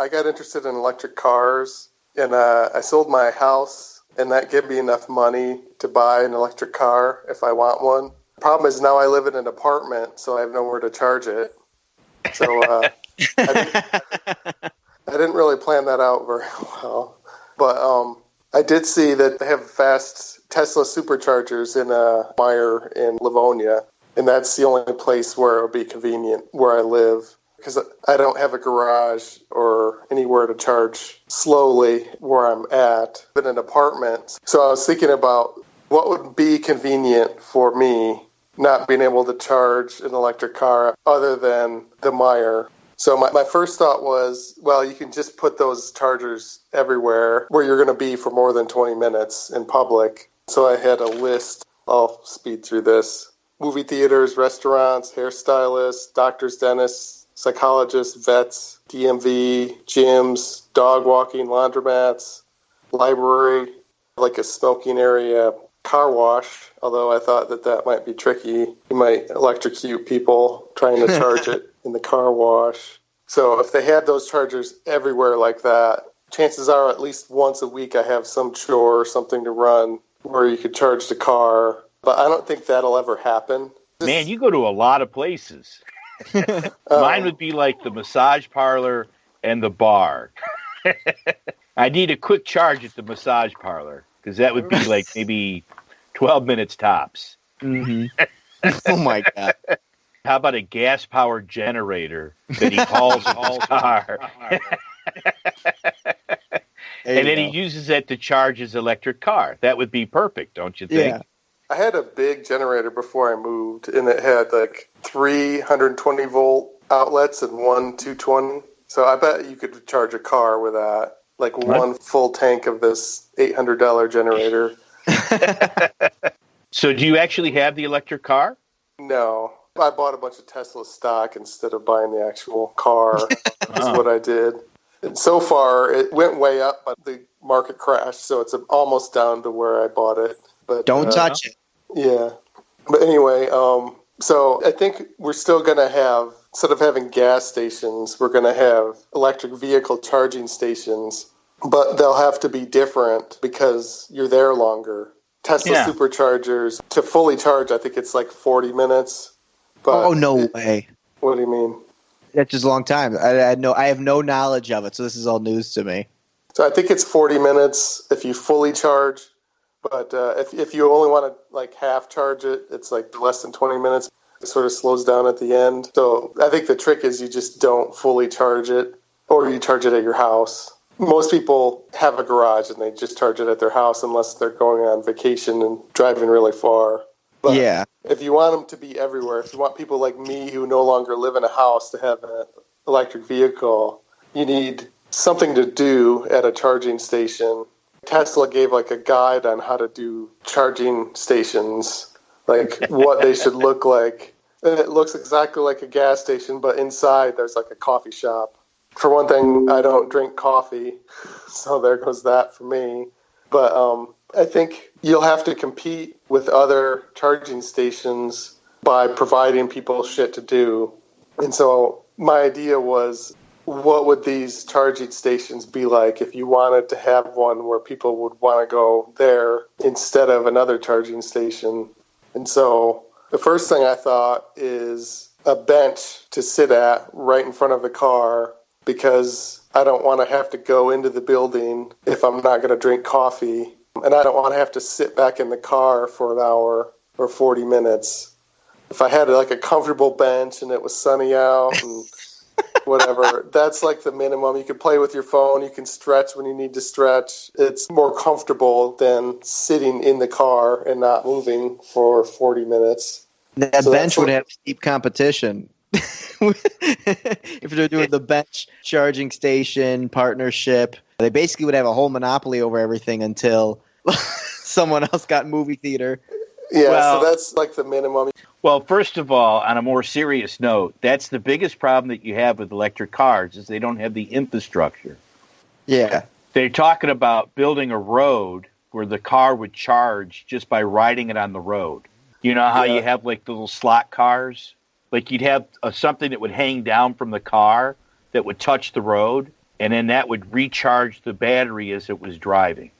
I got interested in electric cars, and I sold my house, and that gave me enough money to buy an electric car if I want one. Problem is now I live in an apartment, so I have nowhere to charge it. So I didn't really plan that out very well. But I did see that they have fast Tesla superchargers in Meyer in Livonia, and that's the only place where it would be convenient where I live, because I don't have a garage or anywhere to charge slowly where I'm at in an apartment. So I was thinking about what would be convenient for me not being able to charge an electric car other than the Meyer. So my first thought was, well, you can just put those chargers everywhere where you're going to be for more than 20 minutes in public. So I had a list. I'll speed through this. Movie theaters, restaurants, hairstylists, doctors, dentists, psychologists, vets, DMV, gyms, dog walking, laundromats, library, like a smoking area, car wash, although I thought that might be tricky. You might electrocute people trying to charge it in the car wash. So if they had those chargers everywhere like that, chances are at least once a week I have some chore or something to run where you could charge the car. But I don't think that'll ever happen. Man, you go to a lot of places. Mine would be like the massage parlor and the bar. I need a quick charge at the massage parlor, because that would be like maybe 12 minutes tops. Mm-hmm. Oh, my God. How about a gas-powered generator that he hauls in his car? And then he uses that to charge his electric car. That would be perfect, don't you think? Yeah. I had a big generator before I moved, and it had like 320-volt outlets and one 220. So I bet you could charge a car with that, like one full tank of this $800 generator. So do you actually have the electric car? No. I bought a bunch of Tesla stock instead of buying the actual car, is what I did. And so far, it went way up, but the market crashed, so it's almost down to where I bought it. But don't touch it. Yeah. But anyway, so I think we're still going to have, instead of having gas stations, we're going to have electric vehicle charging stations, but they'll have to be different because you're there longer. Tesla superchargers, to fully charge, I think it's like 40 minutes. But no way. What do you mean? That's just a long time. I have no knowledge of it, so this is all news to me. So I think it's 40 minutes if you fully charge, but if you only want to like half charge it, it's like less than 20 minutes. It sort of slows down at the end. So I think the trick is you just don't fully charge it, or you charge it at your house. Most people have a garage and they just charge it at their house unless they're going on vacation and driving really far. But if you want them to be everywhere, if you want people like me who no longer live in a house to have an electric vehicle, you need something to do at a charging station. Tesla gave like a guide on how to do charging stations, like what they should look like. And it looks exactly like a gas station, but inside there's like a coffee shop. For one thing, I don't drink coffee, so there goes that for me. But I think you'll have to compete with other charging stations by providing people shit to do. And so my idea was, what would these charging stations be like if you wanted to have one where people would want to go there instead of another charging station? And so the first thing I thought is a bench to sit at right in front of the car, because I don't want to have to go into the building if I'm not going to drink coffee. And I don't want to have to sit back in the car for an hour or 40 minutes. If I had like a comfortable bench and it was sunny out and whatever, that's like the minimum. You can play with your phone. You can stretch when you need to stretch. It's more comfortable than sitting in the car and not moving for 40 minutes. That bench would have steep competition. If they're doing the bench charging station partnership, they basically would have a whole monopoly over everything until someone else got movie theater. Yeah, so that's like the minimum. Well, first of all, on a more serious note, that's the biggest problem that you have with electric cars is they don't have the infrastructure. Yeah. They're talking about building a road where the car would charge just by riding it on the road. You know how you have like the little slot cars? Like you'd have something that would hang down from the car that would touch the road, and then that would recharge the battery as it was driving.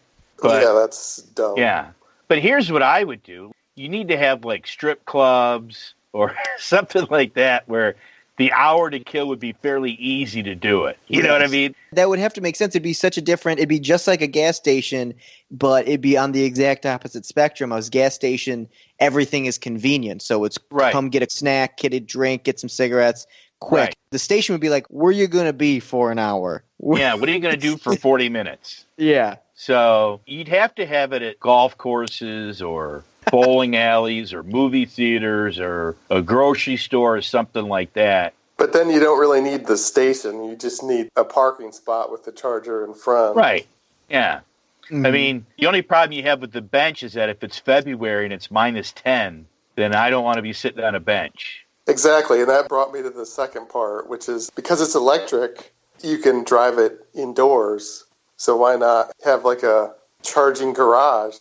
But, yeah, that's dumb. Yeah. But here's what I would do. You need to have like strip clubs or something like that where the hour to kill would be fairly easy to do it. You know what I mean? That would have to make sense. It'd be such a different, it'd be just like a gas station, but it'd be on the exact opposite spectrum. As gas station, everything is convenient. So it's come get a snack, get a drink, get some cigarettes, quick. Right. The station would be like, where are you going to be for an hour? Yeah, what are you going to do for 40 minutes? Yeah. So you'd have to have it at golf courses or bowling alleys or movie theaters or a grocery store or something like that. But then you don't really need the station. You just need a parking spot with the charger in front. Right. Yeah. Mm-hmm. I mean, the only problem you have with the bench is that if it's February and it's -10, then I don't want to be sitting on a bench. Exactly. And that brought me to the second part, which is because it's electric, you can drive it indoors. So why not have like a charging garage?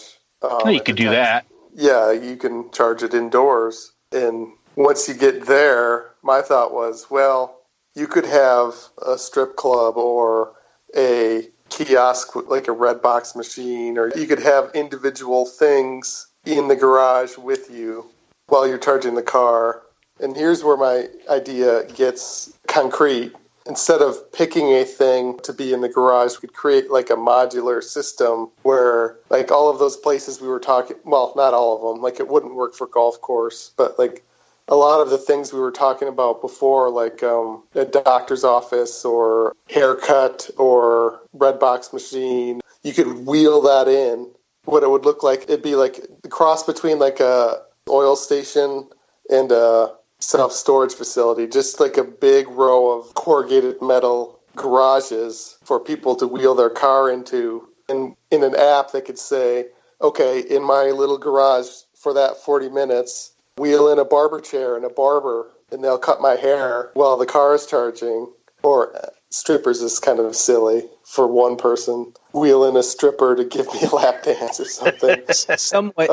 You could do that. Yeah, you can charge it indoors. And once you get there, my thought was, well, you could have a strip club or a kiosk like a Redbox machine, or you could have individual things in the garage with you while you're charging the car. And here's where my idea gets concrete. Instead of picking a thing to be in the garage, we could create like a modular system where like all of those places we were talking, well, not all of them, like it wouldn't work for golf course, but like a lot of the things we were talking about before, like a doctor's office or haircut or Redbox machine, you could wheel that in. What it would look like, it'd be like the cross between like a oil station and a self-storage facility, just like a big row of corrugated metal garages for people to wheel their car into. And in an app, they could say, okay, in my little garage for that 40 minutes, wheel in a barber chair and a barber, and they'll cut my hair while the car is charging. Or strippers is kind of silly for one person. Wheel in a stripper to give me a lap dance or something. Some might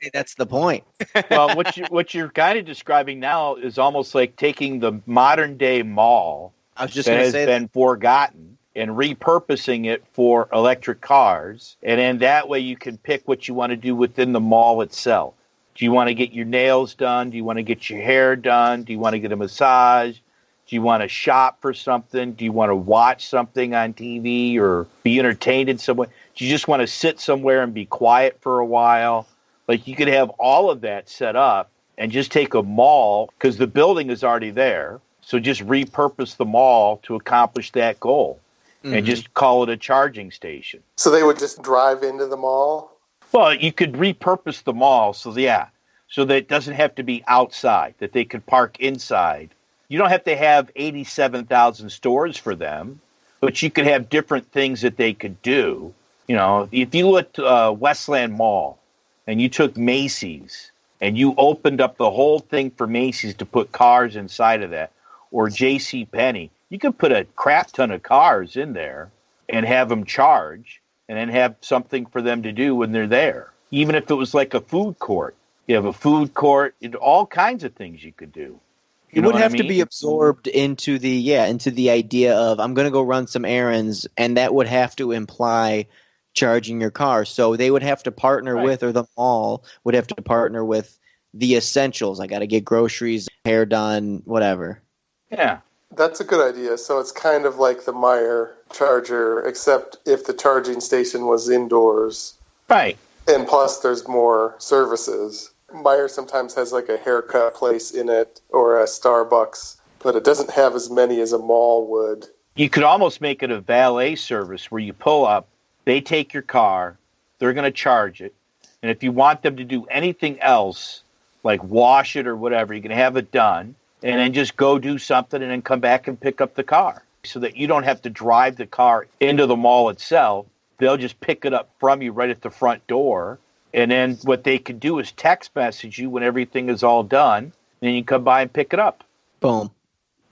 say that's the point. Well, what you're kind of describing now is almost like taking the modern day mall I was just that going to has say been forgotten and repurposing it for electric cars. And then that way you can pick what you want to do within the mall itself. Do you want to get your nails done? Do you want to get your hair done? Do you want to get a massage? Do you want to shop for something? Do you want to watch something on TV or be entertained in some way? Do you just want to sit somewhere and be quiet for a while? Like you could have all of that set up and just take a mall because the building is already there. So just repurpose the mall to accomplish that goal and just call it a charging station. So they would just drive into the mall? Well, you could repurpose the mall. So that it doesn't have to be outside, that they could park inside. You don't have to have 87,000 stores for them, but you could have different things that they could do. You know, if you looked Westland Mall and you took Macy's and you opened up the whole thing for Macy's to put cars inside of that, or J.C. Penney, you could put a crap ton of cars in there and have them charge and then have something for them to do when they're there. Even if it was like a food court, you have a food court, all kinds of things you could do. It would have to be absorbed into the idea of I'm going to go run some errands, and that would have to imply charging your car. So they would have to partner with, or the mall would have to partner with the essentials. I got to get groceries, hair done, whatever. Yeah. That's a good idea. So it's kind of like the Meijer charger, except if the charging station was indoors. Right. And plus there's more services. Meijer sometimes has like a haircut place in it or a Starbucks, but it doesn't have as many as a mall would. You could almost make it a valet service where you pull up, they take your car, they're going to charge it, and if you want them to do anything else, like wash it or whatever, you can have it done, and then just go do something and then come back and pick up the car so that you don't have to drive the car into the mall itself. They'll just pick it up from you right at the front door. And then what they could do is text message you when everything is all done, and then you come by and pick it up. Boom.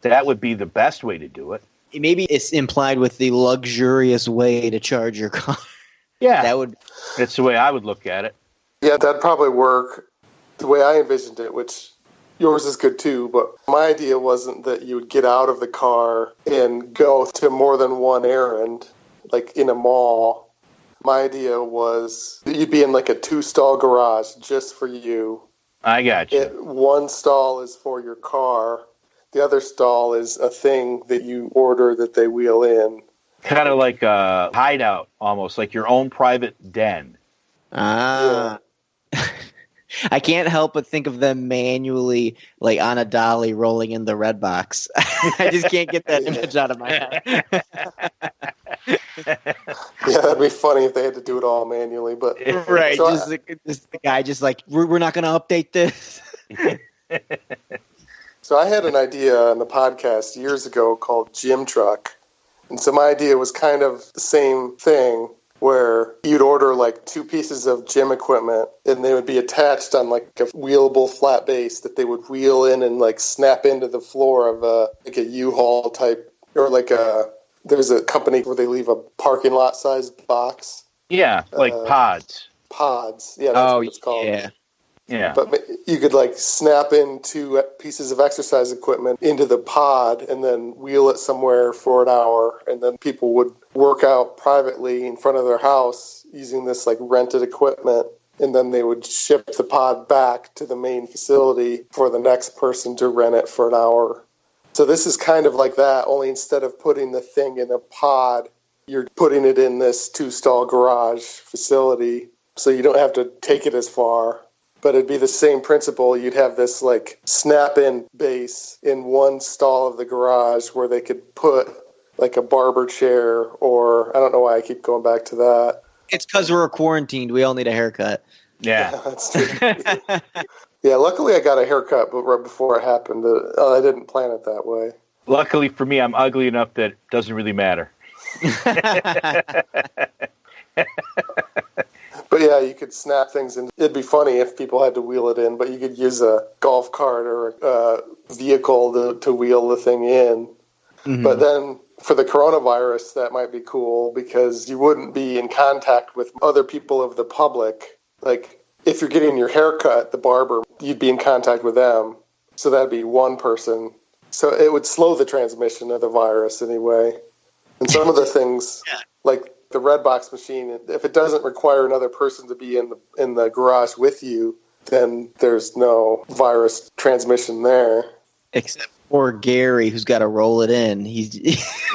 That would be the best way to do it. Maybe it's implied with the luxurious way to charge your car. Yeah. That's the way I would look at it. Yeah, that'd probably work the way I envisioned it, which yours is good too, but my idea wasn't that you would get out of the car and go to more than one errand, like in a mall. My idea was that you'd be in like a 2-stall garage just for you. I got you. One stall is for your car. The other stall is a thing that you order that they wheel in. Kind of like a hideout, almost like your own private den. Ah. Yeah. I can't help but think of them manually, like on a dolly, rolling in the Redbox. I just can't get that image out of my head. Yeah, that'd be funny if they had to do it all manually. But right, so just the guy just like, we're not going to update this. So I had an idea on the podcast years ago called Gym Truck. And so my idea was kind of the same thing, where you'd order like 2 pieces of gym equipment and they would be attached on like a wheelable flat base that they would wheel in and like snap into the floor of like a U-Haul type, or like there's a company where they leave a parking lot sized box. Yeah, like pods. Pods. Yeah, that's what it's called. Yeah. But you could like snap in 2 pieces of exercise equipment into the pod and then wheel it somewhere for an hour. And then people would work out privately in front of their house using this like rented equipment. And then they would ship the pod back to the main facility for the next person to rent it for an hour. So this is kind of like that, only instead of putting the thing in a pod, you're putting it in this 2-stall garage facility. So you don't have to take it as far. But it'd be the same principle. You'd have this like snap-in base in one stall of the garage where they could put like a barber chair, or I don't know why I keep going back to that. It's because we're quarantined. We all need a haircut. Yeah. That's true. Yeah, luckily I got a haircut, but right before it happened, I didn't plan it that way. Luckily for me, I'm ugly enough that it doesn't really matter. But yeah, you could snap things in. It'd be funny if people had to wheel it in, but you could use a golf cart or a vehicle to wheel the thing in. Mm-hmm. But then for the coronavirus, that might be cool because you wouldn't be in contact with other people of the public. Like if you're getting your hair cut, the barber, you'd be in contact with them. So that'd be one person. So it would slow the transmission of the virus anyway. And some of the things, like the Redbox machine, if it doesn't require another person to be in the garage with you, then there's no virus transmission there. Except for Gary, who's got to roll it in.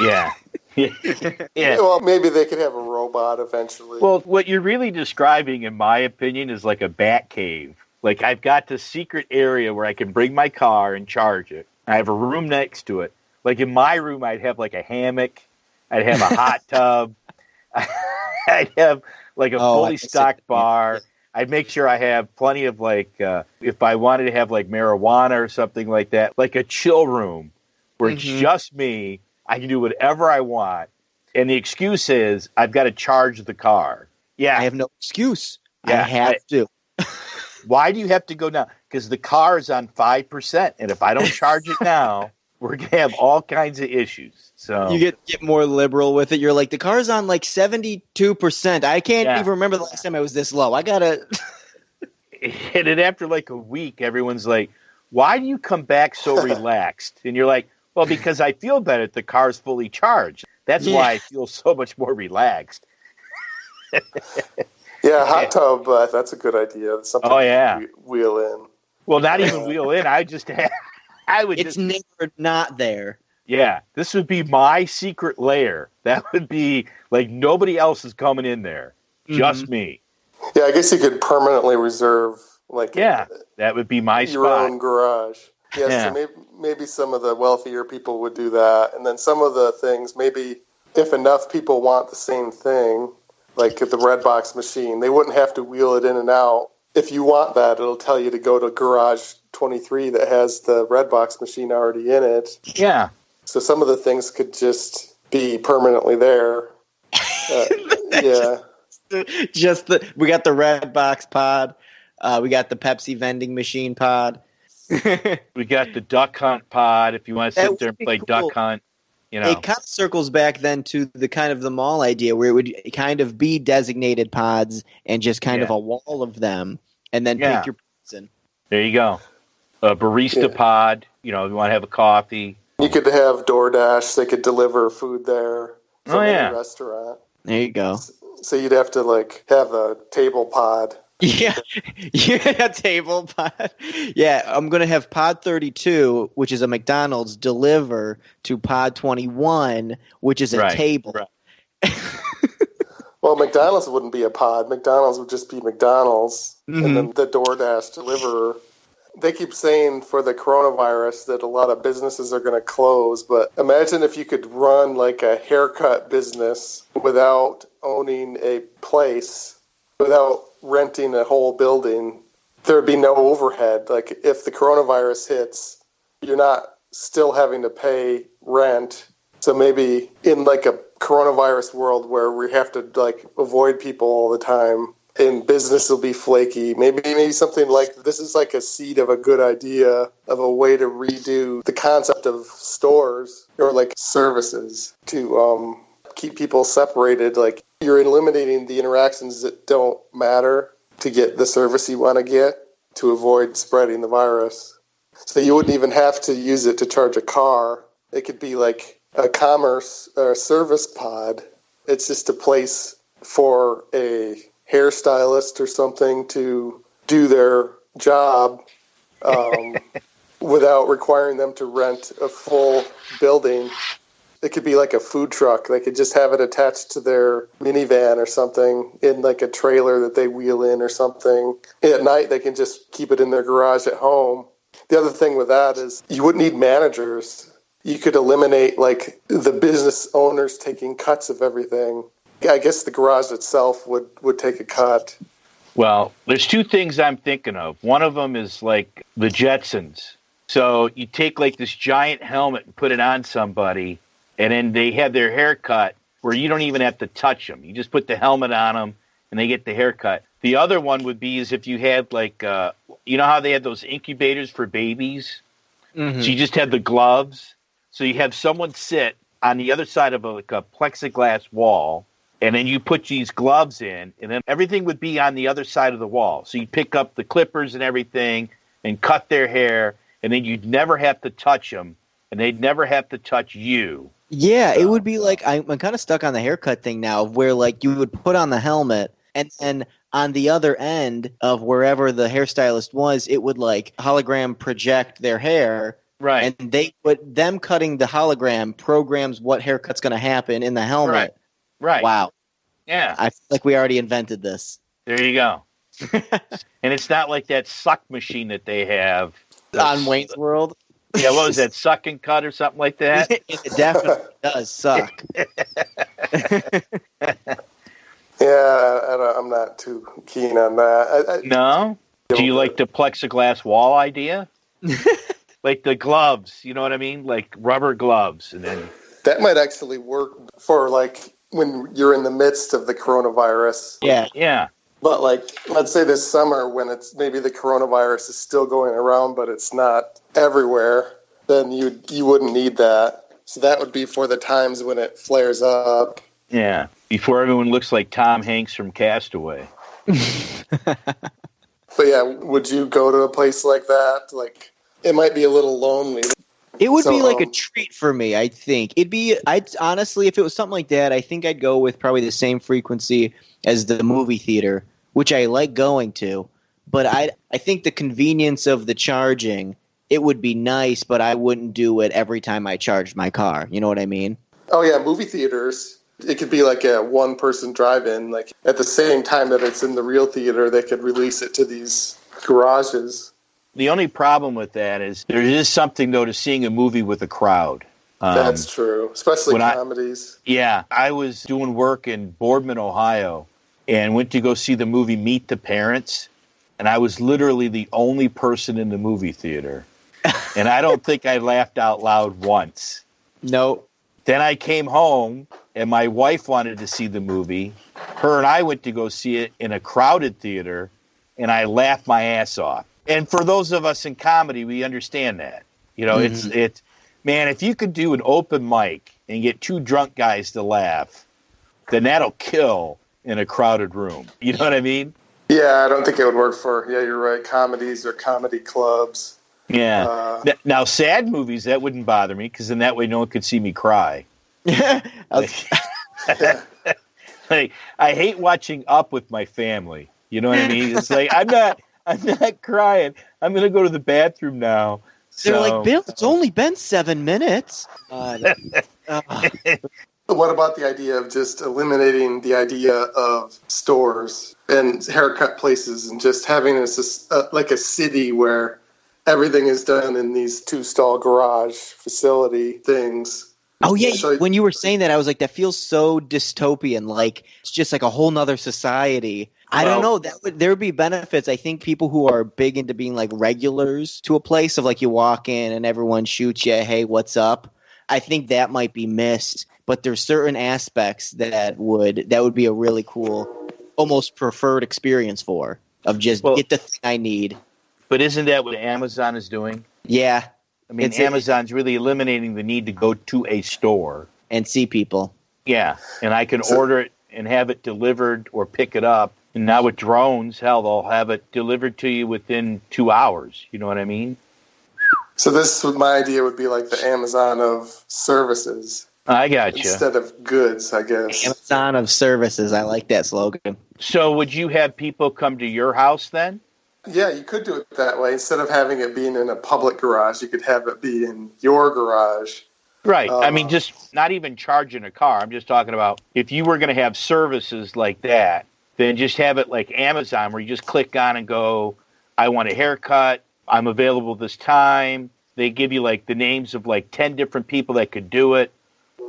Yeah. Well, maybe they could have a robot eventually. Well, what you're really describing, in my opinion, is like a bat cave. Like I've got this secret area where I can bring my car and charge it. I have a room next to it. Like in my room, I'd have like a hammock. I'd have a hot tub. I'd have like a fully stocked bar. I'd make sure I have plenty of like, if I wanted to have like marijuana or something like that, like a chill room where it's just me. I can do whatever I want. And the excuse is I've got to charge the car. Yeah. I have no excuse. Yeah, I have to. Why do you have to go now? Because the car is on 5%. And if I don't charge it now, we're going to have all kinds of issues. So you get more liberal with it. You're like, the car's on like 72%. I can't even remember the last time I was this low. I got to. And then after like a week, everyone's like, why do you come back so relaxed? And you're like, well, because I feel better. The car's fully charged. That's why I feel so much more relaxed. Yeah, hot tub. That's a good idea. Something wheel in. Well, not even wheel in. It's never not there. Yeah, this would be my secret lair. That would be like nobody else is coming in there, just me. Yeah, I guess you could permanently reserve that would be my your spot. own garage. Yeah, so maybe some of the wealthier people would do that, and then some of the things, maybe if enough people want the same thing, like the Redbox machine, they wouldn't have to wheel it in and out. If you want that, it'll tell you to go to Garage 23 that has the Redbox machine already in it. Yeah. So some of the things could just be permanently there. Yeah. We got the Redbox pod. We got the Pepsi vending machine pod. We got the duck hunt pod. If you want to sit there and play duck hunt, you know. It kind of circles back then to the kind of the mall idea where it would kind of be designated pods and just kind of a wall of them, and then pick your pods in. There you go. A barista pod, you know, if you want to have a coffee. You could have DoorDash. They could deliver food there from any restaurant. There you go. So you'd have to like have a table pod. Yeah, a table pod. Yeah, I'm gonna have pod 32, which is a McDonald's, deliver to pod 21, which is a table. Right. Well, McDonald's wouldn't be a pod. McDonald's would just be McDonald's, and then the DoorDash deliverer. They keep saying for the coronavirus that a lot of businesses are going to close, but imagine if you could run like a haircut business without owning a place, without renting a whole building. There would be no overhead. Like if the coronavirus hits, you're not still having to pay rent. So maybe in like a coronavirus world where we have to like avoid people all the time, and business will be flaky. Maybe something like this is like a seed of a good idea of a way to redo the concept of stores or like services to keep people separated. Like you're eliminating the interactions that don't matter to get the service you want to get to avoid spreading the virus. So you wouldn't even have to use it to charge a car. It could be like a commerce or a service pod. It's just a place for a hairstylist or something to do their job without requiring them to rent a full building. It could be like a food truck. They could just have it attached to their minivan or something in like a trailer that they wheel in or something. And at night, they can just keep it in their garage at home. The other thing with that is you wouldn't need managers. You could eliminate like the business owners taking cuts of everything. I guess the garage itself would take a cut. Well, there's two things I'm thinking of. One of them is like the Jetsons. So you take like this giant helmet and put it on somebody, and then they have their haircut where you don't even have to touch them. You just put the helmet on them, and they get the haircut. The other one would be is if you had like, you know how they had those incubators for babies? Mm-hmm. So you just had the gloves. So you have someone sit on the other side of a plexiglass wall, and then you put these gloves in, and then everything would be on the other side of the wall. So you pick up the clippers and everything and cut their hair, and then you'd never have to touch them, and they'd never have to touch you. Yeah, it would be like I'm kind of stuck on the haircut thing now, where like you would put on the helmet, and then on the other end of wherever the hairstylist was, it would like hologram project their hair. Right. And them cutting the hologram programs what haircut's going to happen in the helmet. Right. Wow. Yeah. I feel like we already invented this. There you go. And it's not like that suck machine that they have on Wayne's World. Yeah, what was that, suck and cut or something like that? It definitely does suck. Yeah, I'm not too keen on that. No? Do you like the plexiglass wall idea? Like the gloves, you know what I mean? Like rubber gloves. And then that might actually work for like when you're in the midst of the coronavirus. Yeah. But like, let's say this summer when it's maybe the coronavirus is still going around, but it's not everywhere, then you wouldn't need that. So that would be for the times when it flares up. Yeah. Before everyone looks like Tom Hanks from Castaway. But yeah, would you go to a place like that? Like, it might be a little lonely. It would be like a treat for me, I think. I'd honestly, if it was something like that, I think I'd go with probably the same frequency as the movie theater, which I like going to. But I think the convenience of the charging, it would be nice, but I wouldn't do it every time I charged my car. You know what I mean? Oh, yeah, movie theaters. It could be like a one-person drive-in. Like at the same time that it's in the real theater, they could release it to these garages. The only problem with that is there is something, though, to seeing a movie with a crowd. That's true, especially comedies. I was doing work in Boardman, Ohio, and went to go see the movie Meet the Parents, and I was literally the only person in the movie theater. And I don't think I laughed out loud once. No. Then I came home, and my wife wanted to see the movie. Her and I went to go see it in a crowded theater, and I laughed my ass off. And for those of us in comedy, we understand that. You know, it's man, if you could do an open mic and get two drunk guys to laugh, then that'll kill in a crowded room. You know what I mean? Yeah, I don't think it would work for, you're right, comedies or comedy clubs. Yeah. Now, sad movies, that wouldn't bother me because in that way no one could see me cry. Like, I hate watching Up with my family. You know what I mean? It's like I'm not crying. I'm gonna go to the bathroom now. They're like, Bill, it's only been 7 minutes. What about the idea of just eliminating the idea of stores and haircut places and just having like a city where everything is done in these 2-stall garage facility things? Oh, yeah. When you were saying that, I was like, that feels so dystopian. Like, it's just like a whole nother society. I don't know. There would be benefits. I think people who are big into being like regulars to a place of like you walk in and everyone shoots you, hey, what's up? I think that might be missed. But there's certain aspects that would be a really cool, almost preferred experience of just get the thing I need. But isn't that what Amazon is doing? Yeah. I mean, Amazon's really eliminating the need to go to a store. And see people. Yeah, and I can order it and have it delivered or pick it up. And now with drones, hell, they'll have it delivered to you within 2 hours. You know what I mean? So my idea would be like the Amazon of services. I got you. Instead of goods, I guess. Amazon of services. I like that slogan. So would you have people come to your house then? Yeah, you could do it that way. Instead of having it being in a public garage, you could have it be in your garage. Right. I mean, just not even charging a car. I'm just talking about if you were going to have services like that, then just have it like Amazon where you just click on and go, I want a haircut. I'm available this time. They give you like the names of like 10 different people that could do it.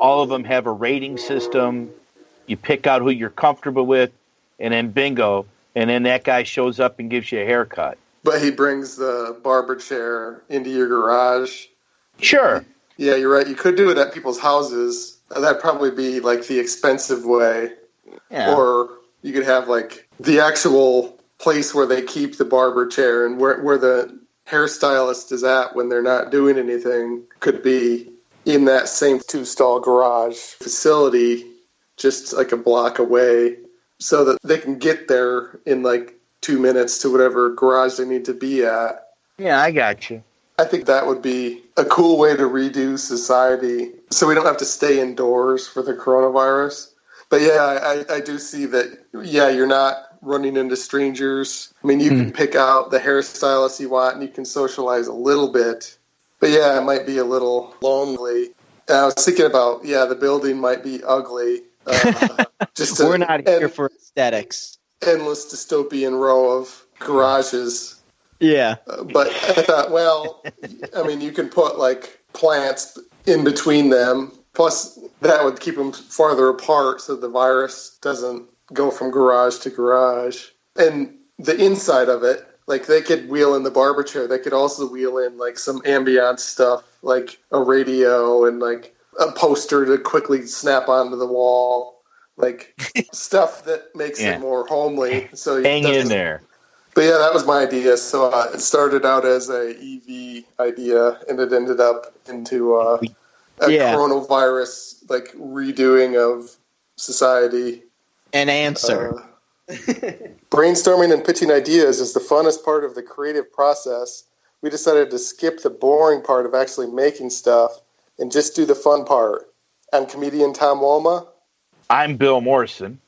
All of them have a rating system. You pick out who you're comfortable with, and then bingo. And then that guy shows up and gives you a haircut. But he brings the barber chair into your garage. Sure. Yeah, you're right. You could do it at people's houses. That'd probably be like the expensive way. Yeah. Or you could have like the actual place where they keep the barber chair and where the hairstylist is at when they're not doing anything could be in that same 2-stall garage facility, just like a block away, so that they can get there in like 2 minutes to whatever garage they need to be at. Yeah, I got you. I think that would be a cool way to redo society so we don't have to stay indoors for the coronavirus. But yeah, I do see that, yeah, you're not running into strangers. I mean, you can pick out the hairstylist you want and you can socialize a little bit. But yeah, it might be a little lonely. And I was thinking about, the building might be ugly. We're not here for aesthetics. Endless dystopian row of garages. Yeah. But I thought, well, I mean, you can put like plants in between them. Plus, that would keep them farther apart so the virus doesn't go from garage to garage. And the inside of it, like they could wheel in the barber chair. They could also wheel in like some ambiance stuff, like a radio and like a poster to quickly snap onto the wall, like stuff that makes it more homely. So hang in there. But yeah, that was my idea. So it started out as a EV idea, and it ended up into a coronavirus like redoing of society. An answer. Brainstorming and pitching ideas is the funnest part of the creative process. We decided to skip the boring part of actually making stuff and just do the fun part. I'm comedian Tom Walma. I'm Bill Morrison.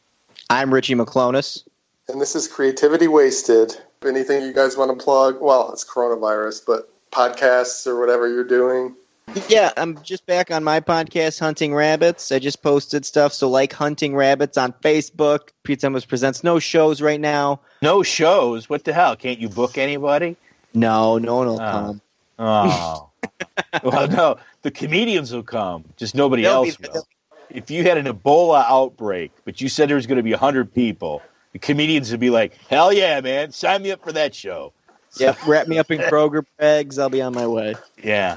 I'm Richie McLonis. And this is Creativity Wasted. Anything you guys want to plug? Well, it's coronavirus, but podcasts or whatever you're doing. Yeah, I'm just back on my podcast, Hunting Rabbits. I just posted stuff, so like Hunting Rabbits on Facebook. Pete Summers presents no shows right now. No shows? What the hell? Can't you book anybody? No one will come. Oh. Well, no, the comedians will come. Just nobody else will. If you had an Ebola outbreak, but you said there was going to be 100 people, the comedians would be like, hell yeah, man, sign me up for that show. Yep, wrap me up in Kroger bags. I'll be on my way. Yeah.